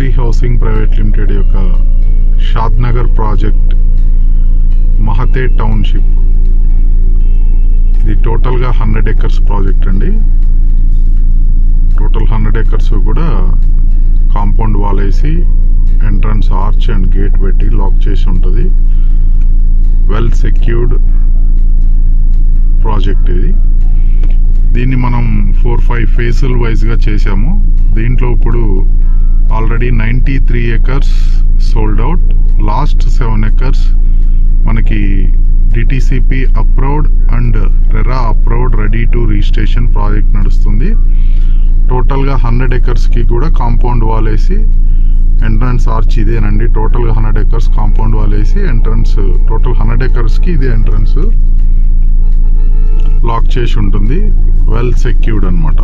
Shri housing private limited యొక్క Shadnagar project మహతే township. ఇది టోటల్గా 100 acres ప్రాజెక్ట్ అండి. టోటల్ 100 acres కూడా కాంపౌండ్ వాల్ వేసి ఎంట్రన్స్ ఆర్చ్ అండ్ గేట్ పెట్టి లాక్ చేసి ఉంటుంది. వెల్ సెక్యూర్డ్ ప్రాజెక్ట్ ఇది. దీన్ని మనం 4-5 ఫేజుల వైజ్గా చేసాము. దీంట్లో ఇప్పుడు already 93 acres sold out. Last 7 acres మనకి DTCP approved and RERA approved ready to registration project నడుస్తుంది. టోటల్గా 100 acresకి కూడా కాంపౌండ్ వాల్ వేసి ఎంట్రన్స్ ఆర్చ్ ఇదేనండి. టోటల్గా 100 acres కాంపౌండ్ వాల్ వేసి ఎంట్రన్స్, టోటల్ 100 acresకి ఇదే ఎంట్రన్స్ లాక్ చేసి ఉంటుంది. వెల్ సెక్యూర్డ్ అనమాట.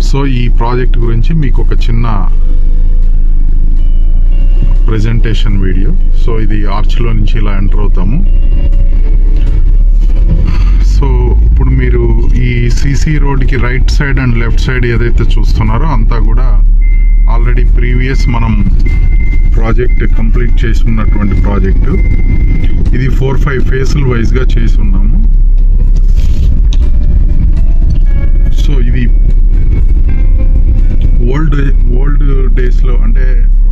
సో ఈ ప్రాజెక్ట్ గురించి మీకు ఒక చిన్న ప్రెజెంటేషన్ వీడియో. సో ఇది ఆర్చ్లో నుంచి ఇలా ఎంటర్ అవుతాము. సో ఇప్పుడు మీరు ఈ సిసి రోడ్కి right side and left side ఏదైతే చూస్తున్నారో అంతా కూడా ఆల్రెడీ ప్రీవియస్ మనం ప్రాజెక్ట్ కంప్లీట్ చేసి ఉన్నటువంటి ప్రాజెక్టు. ఇది 4-5 ఫేజుల వైజ్గా చేసి ఉన్నాము. సో ఇది ఓల్డ్ డేస్లో అంటే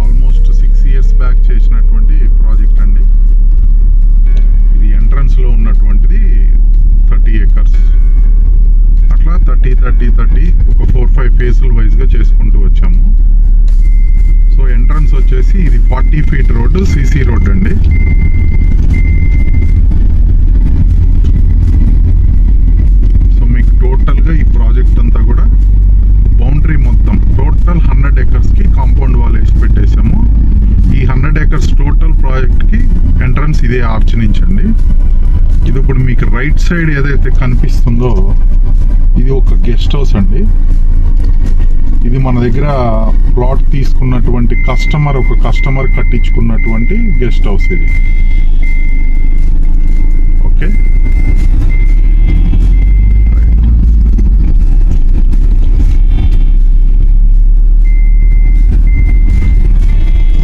ఆల్మోస్ట్ 6 years బ్యాక్ చేసినటువంటి ప్రాజెక్ట్ అండి. ఇది ఎంట్రన్స్లో ఉన్నటువంటిది 30 acres. అట్లా 30 ఒక 4-5 ఫేజుల వైజ్గా చేసుకుంటూ వచ్చాము. సో ఎంట్రన్స్ వచ్చేసి ఇది 40 feet రోడ్డు, సిసి రోడ్ అండి. సో మీకు టోటల్గా ఈ ప్రాజెక్ట్ అంతా కూడా బౌండరీ మొత్తం టోటల్ 100 acresకి కాంపౌండ్ వాల్ వేసి పెట్టేసాము. ఈ 100 acres టోటల్ ప్రాజెక్ట్కి ఎంట్రన్స్ ఇదే ఆర్చ్ నుంచి అండి. ఇది ఇప్పుడు మీకు రైట్ సైడ్ ఏదైతే కనిపిస్తుందో ఇది ఒక గెస్ట్ హౌస్ అండి. ఇది మన దగ్గర ప్లాట్ తీసుకున్నటువంటి ఒక కస్టమర్ కట్టించుకున్నటువంటి గెస్ట్ హౌస్ ఇది. ఓకే,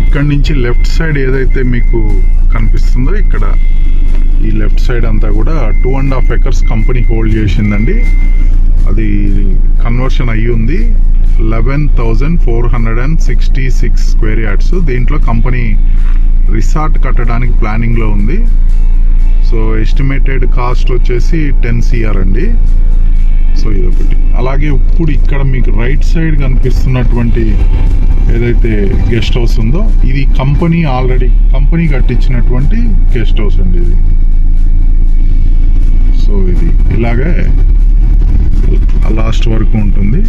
ఇక్కడ నుంచి లెఫ్ట్ సైడ్ ఏదైతే మీకు కనిపిస్తుందో ఇక్కడ ఈ లెఫ్ట్ సైడ్ అంతా కూడా 2.5 acres కంపెనీ హోల్డ్ చేసిందండి. అది కన్వర్షన్ అయ్యి ఉంది. 11,466 square yards. దీంట్లో కంపెనీ రిసార్ట్ కట్టడానికి ప్లానింగ్లో ఉంది. సో ఎస్టిమేటెడ్ కాస్ట్ వచ్చేసి 10 crore అండి. సో ఇదొకటి. అలాగే ఇప్పుడు ఇక్కడ మీకు రైట్ సైడ్ కనిపిస్తున్నటువంటి ఏదైతే గెస్ట్ హౌస్ ఉందో ఇది కంపెనీ కట్టించినటువంటి గెస్ట్ హౌస్ అండి ఇది. సో ఇది ఇలాగే లాస్ట్ వరకు ఉంటుంది.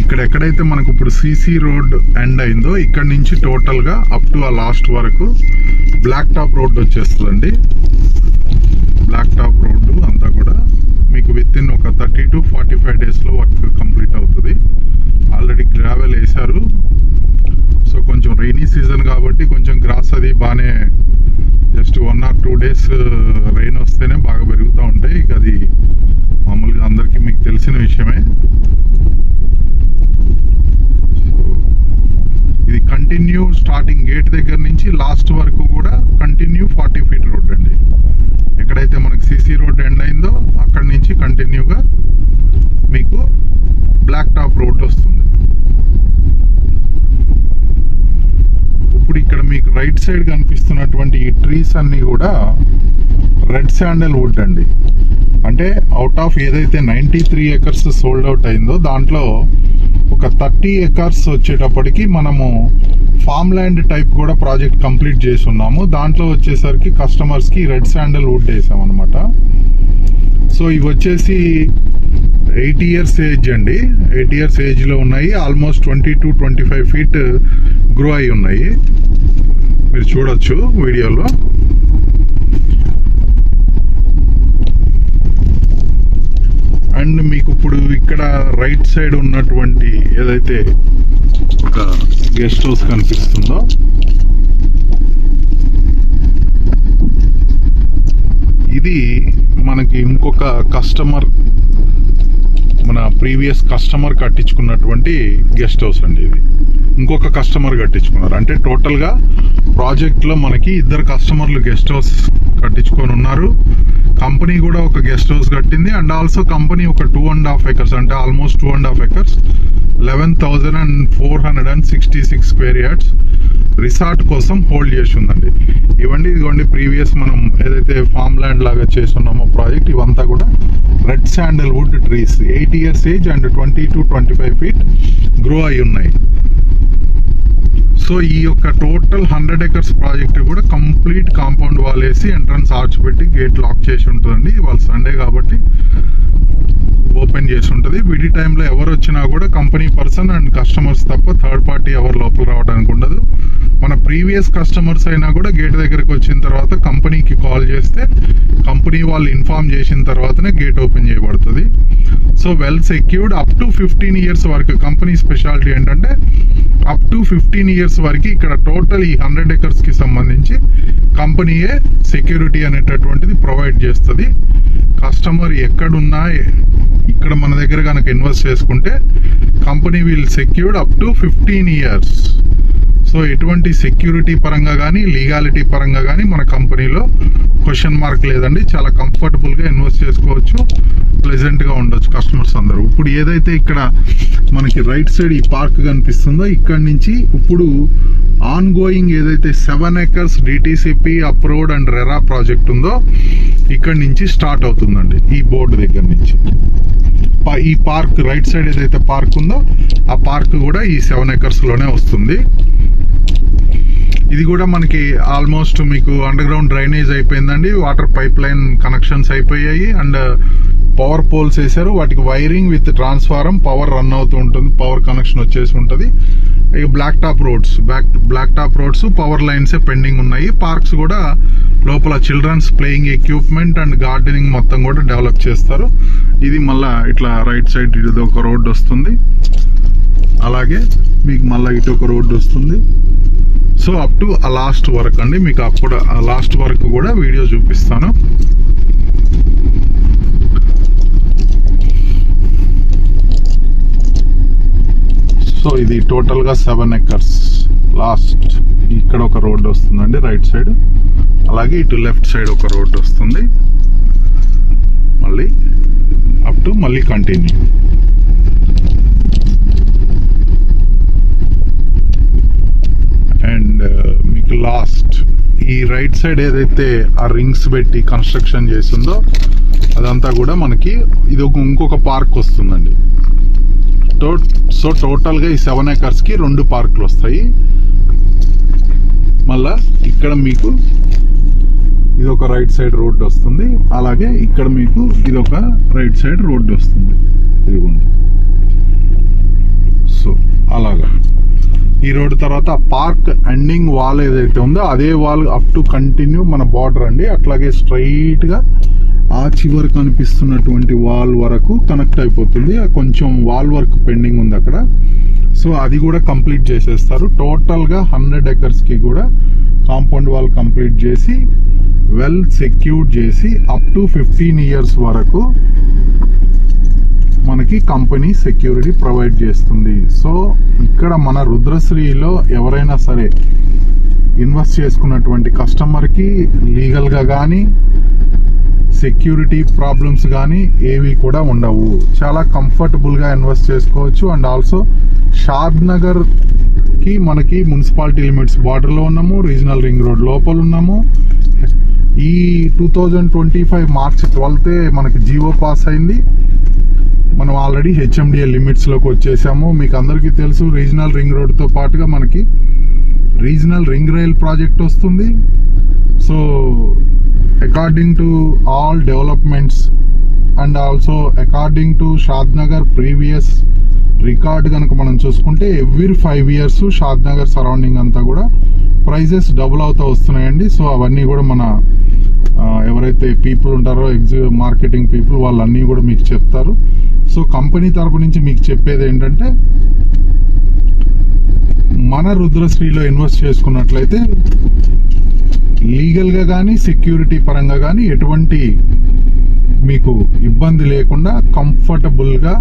ఇక్కడ ఎక్కడైతే మనకు ఇప్పుడు సిసి రోడ్ ఎండ్ అయిందో ఇక్కడ నుంచి టోటల్గా అప్ టు ఆ లాస్ట్ వరకు బ్లాక్ టాప్ రోడ్ వచ్చేస్తుందండి. బ్లాక్ టాప్ రోడ్డు అంతా కూడా మీకు విత్-ఇన్ ఒక 30 to 45 daysలో వర్క్ కంప్లీట్ అవుతుంది. ఆల్రెడీ గ్రావెల్ వేశారు. సో కొంచెం రైనీ సీజన్ కాబట్టి కొంచెం గ్రాస్ అది బాగానే జస్ట్ 1 or 2 days రైన్ వస్తేనే బాగా పెరుగుతూ ఉంటాయి. ఇక అది మామూలుగా అందరికీ మీకు తెలిసిన విషయమే. ఇది కంటిన్యూ స్టార్టింగ్ గేట్ దగ్గర నుంచి లాస్ట్ వరకు కూడా కంటిన్యూ 40 feet రోడ్ అండి. ఎక్కడైతే మనకి సిసి రోడ్ ఎండ్ అయిందో అక్కడి నుంచి కంటిన్యూగా మీకు బ్లాక్ టాప్ రోడ్ వస్తుంది. ఇప్పుడు ఇక్కడ మీకు రైట్ సైడ్ కనిపిస్తున్నటువంటి ఈ ట్రీస్ అన్నీ కూడా రెడ్ శాండల్ వుడ్ అండి. అంటే అవుట్ ఆఫ్ ఏదైతే 93 acres సోల్డ్ అవుట్ అయిందో దాంట్లో ఒక 30 acres వచ్చేటప్పటికి మనము ఫామ్ ల్యాండ్ టైప్ కూడా ప్రాజెక్ట్ కంప్లీట్ చేసి ఉన్నాము. దాంట్లో వచ్చేసరికి కస్టమర్స్కి రెడ్ శాండల్ వుడ్ వేసాం అనమాట. సో ఇవి వచ్చేసి 8 years ఏజ్ అండి. 8 years ఏజ్లో ఉన్నాయి. ఆల్మోస్ట్ 20 to 25 feet గ్రో అయి ఉన్నాయి. మీరు చూడొచ్చు వీడియోలో. అండ్ మీకు ఇప్పుడు ఇక్కడ రైట్ సైడ్ ఉన్నటువంటి ఏదైతే ఒక గెస్ట్ హౌస్ కనిపిస్తుందో ఇది మనకి ఇంకొక కస్టమర్, మన ప్రీవియస్ కస్టమర్ కట్టించుకున్నటువంటి గెస్ట్ హౌస్ అండి. ఇది ఇంకొక కస్టమర్ కట్టించుకున్నారు. అంటే టోటల్గా ప్రాజెక్ట్లో మనకి ఇద్దరు కస్టమర్లు గెస్ట్ హౌస్ కట్టించుకొని ఉన్నారు. కంపెనీ కూడా ఒక గెస్ట్ హౌస్ కట్టింది. అండ్ ఆల్సో కంపెనీ ఒక 2.5 acres, అంటే almost 2.5 acres 11,466 square yards resort కోసం హోల్డ్ చేసి ఉందండి. ఇదిగోండి ప్రీవియస్ మనం ఏదైతే ఫామ్ ల్యాండ్ లాగా చేస్తున్నామో ప్రాజెక్ట్, ఇవంతా కూడా red sandalwood trees 8 years age and 20 to 25 feet grow అయి ఉన్నాయి. సో ఈ యొక్క టోటల్ 100 acres ప్రాజెక్ట్ కూడా కంప్లీట్ కాంపౌండ్ వాల్ వేసి ఎంట్రన్స్ ఆర్చ్ పెట్టి గేట్ లాక్ చేసి ఉంటుందండి. ఇవాళ సండే కాబట్టి ఓపెన్ చేసి ఉంటుంది. విడి టైంలో ఎవరు వచ్చినా కూడా కంపెనీ పర్సన్ అండ్ కస్టమర్స్ తప్ప థర్డ్ పార్టీ ఎవరు లోపల రావడానికి ఉండదు. మన ప్రీవియస్ కస్టమర్స్ అయినా కూడా గేట్ దగ్గరికి వచ్చిన తర్వాత కంపెనీకి కాల్ చేస్తే కంపెనీ వాళ్ళు ఇన్ఫార్మ్ చేసిన తర్వాతనే గేట్ ఓపెన్ చేయబడుతుంది. So well secured up to 15 years వరకు. కంపెనీ స్పెషాలిటీ ఏంటంటే అప్ టు 15 years వరకు ఇక్కడ టోటల్ ఈ 100 acres సంబంధించి కంపెనీయే సెక్యూరిటీ అనేటటువంటిది ప్రొవైడ్ చేస్తుంది. కస్టమర్ ఎక్కడున్నా ఇక్కడ మన దగ్గర కనుక ఇన్వెస్ట్ చేసుకుంటే company will secured up to 15 years. So ఎటువంటి సెక్యూరిటీ పరంగా కానీ లీగాలిటీ పరంగా కానీ మన కంపెనీలో క్వశ్చన్ మార్క్ లేదండి. చాలా కంఫర్టబుల్గా ఇన్వెస్ట్ చేసుకోవచ్చు, ప్లెజెంట్గా ఉండొచ్చు కస్టమర్స్ అందరూ. ఇప్పుడు ఏదైతే ఇక్కడ మనకి రైట్ సైడ్ ఈ పార్క్ కనిపిస్తుందో ఇక్కడ నుంచి ఇప్పుడు ఆన్ గోయింగ్ ఏదైతే 7 acres DTCP approved and RERA project ఉందో ఇక్కడ నుంచి స్టార్ట్ అవుతుందండి. ఈ బోర్డు దగ్గర నుంచి ఈ పార్క్ రైట్ సైడ్ ఏదైతే పార్క్ ఉందో ఆ పార్క్ కూడా ఈ 7 acres లోనే వస్తుంది. ఇది కూడా మనకి ఆల్మోస్ట్ మీకు అండర్ గ్రౌండ్ డ్రైనేజ్ అయిపోయిందండి. వాటర్ పైప్ లైన్ కనెక్షన్స్ అయిపోయాయి అండ్ పవర్ పోల్స్ వేసారు. వాటికి wiring with transformer power run అవుతూ ఉంటుంది, పవర్ కనెక్షన్ వచ్చేసి ఉంటుంది. ఇక బ్లాక్ టాప్ రోడ్స్ పవర్ లైన్సే పెండింగ్ ఉన్నాయి. పార్క్స్ కూడా లోపల childrens playing equipment and gardening మొత్తం కూడా డెవలప్ చేస్తారు. ఇది మళ్ళా ఇట్లా రైట్ సైడ్ ఇది ఒక రోడ్డు వస్తుంది, అలాగే మీకు మళ్ళీ ఇటు ఒక రోడ్డు వస్తుంది. సో అప్ టు ఆ లాస్ట్ వరకు అండి. మీకు అప్పుడు ఆ లాస్ట్ వరకు కూడా వీడియో చూపిస్తాను. సో ఇది టోటల్గా 7 acres. లాస్ట్ ఇక్కడ ఒక రోడ్డు వస్తుందండి రైట్ సైడ్, అలాగే ఇటు లెఫ్ట్ సైడ్ ఒక రోడ్డు వస్తుంది. మళ్ళీ అప్ టు మళ్ళీ కంటిన్యూ. అండ్ మీకు లాస్ట్ ఈ రైట్ సైడ్ ఏదైతే ఆ రింగ్స్ పెట్టి కన్స్ట్రక్షన్ చేసిందో అదంతా కూడా మనకి ఇది ఇంకొక పార్క్ వస్తుందండి. సో టోటల్గా ఈ 7 acresకి 2 పార్కులు వస్తాయి. మళ్ళా ఇక్కడ మీకు ఇది ఒక రైట్ సైడ్ రోడ్డు వస్తుంది, అలాగే ఇక్కడ మీకు ఇది ఒక రైట్ సైడ్ రోడ్డు వస్తుంది. ఇదిగోండి. సో అలాగా ఈ రోడ్డు తర్వాత ఆ పార్క్ ఎండింగ్ వాల్ ఏదైతే ఉందో అదే వాల్ అప్ టు కంటిన్యూ మన బార్డర్ అండి. అట్లాగే స్ట్రైట్గా ఆ చివరి కనిపిస్తున్నటువంటి వాల్ వరకు కనెక్ట్ అయిపోతుంది. కొంచెం వాల్ వర్క్ పెండింగ్ ఉంది అక్కడ. సో అది కూడా కంప్లీట్ చేసేస్తారు. టోటల్గా 100 acresకి కూడా కాంపౌండ్ వాల్ కంప్లీట్ చేసి వెల్ సెక్యూర్డ్ చేసి అప్ టు 15 years వరకు మనకి కంపెనీ సెక్యూరిటీ ప్రొవైడ్ చేస్తుంది. సో ఇక్కడ మన రుద్రశ్రీలో ఎవరైనా సరే ఇన్వెస్ట్ చేసుకున్నటువంటి కస్టమర్కి లీగల్గా కానీ సెక్యూరిటీ ప్రాబ్లమ్స్ కానీ ఏవి కూడా ఉండవు. చాలా కంఫర్టబుల్గా ఇన్వెస్ట్ చేసుకోవచ్చు. అండ్ ఆల్సో షాద్ నగర్కి మనకి మున్సిపాలిటీ లిమిట్స్ బార్డర్లో ఉన్నాము, రీజనల్ రింగ్ రోడ్ లోపల ఉన్నాము. ఈ 2025 March 12th మనకి జియో పాస్ అయింది. మనం ఆల్రెడీ HMDA లిమిట్స్లోకి వచ్చేసాము. మీకు అందరికీ తెలుసు రీజనల్ రింగ్ రోడ్తో పాటుగా మనకి రీజనల్ రింగ్ రైల్ ప్రాజెక్ట్ వస్తుంది. So according to all developments and also according to Shad Nagar previous record కనుక మనం చూసుకుంటే ఎవ్రీ 5 years షాద్ నగర్ సరౌండింగ్ అంతా కూడా ప్రైజెస్ డబుల్ అవుతూ వస్తున్నాయండి. సో అవన్నీ కూడా మన ఎవరైతే పీపుల్ ఉంటారో మార్కెటింగ్ పీపుల్ వాళ్ళన్నీ కూడా మీకు చెప్తారు. సో కంపెనీ తరపు నుంచి మీకు చెప్పేది ఏంటంటే మన రుద్రశ్రీలో ఇన్వెస్ట్ చేసుకున్నట్లయితే లీగల్గా కానీ సెక్యూరిటీ పరంగా కానీ ఎటువంటి మీకు ఇబ్బంది లేకుండా కంఫర్టబుల్గా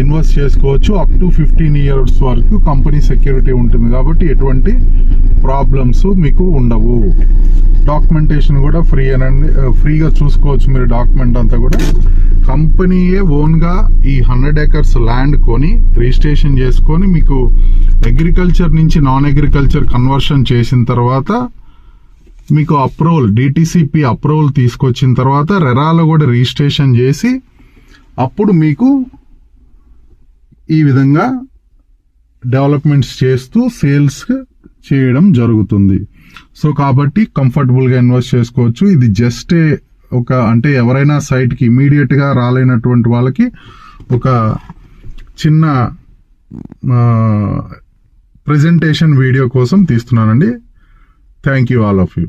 ఇన్వెస్ట్ చేసుకోవచ్చు. అప్ టు 15 years వరకు కంపెనీ సెక్యూరిటీ ఉంటుంది కాబట్టి ఎటువంటి ప్రాబ్లమ్స్ మీకు ఉండవు. డాక్యుమెంటేషన్ కూడా ఫ్రీగా చూసుకోవచ్చు మీరు. డాక్యుమెంట్ అంతా కూడా కంపెనీయే ఓన్గా ఈ 100 acres ల్యాండ్ కొని రిజిస్ట్రేషన్ చేసుకొని మీకు అగ్రికల్చర్ నుంచి నాన్ అగ్రికల్చర్ కన్వర్షన్ చేసిన తర్వాత మీకు అప్రూవల్ డిటిసిపి అప్రూవల్ తీసుకొచ్చిన తర్వాత రెరాలో కూడా రిజిస్ట్రేషన్ చేసి అప్పుడు మీకు ఈ విధంగా డెవలప్మెంట్స్ చేస్తూ సేల్స్ చేయడం జరుగుతుంది. సో కాబట్టి కంఫర్టబుల్గా ఇన్వెస్ట్ చేసుకోవచ్చు. ఇది జస్ట్ అంటే ఎవరైనా సైట్కి ఇమీడియట్గా రాలేనటువంటి వాళ్ళకి ఒక చిన్న ప్రెజెంటేషన్ వీడియో కోసం తీస్తున్నానండి. Thank you all of you.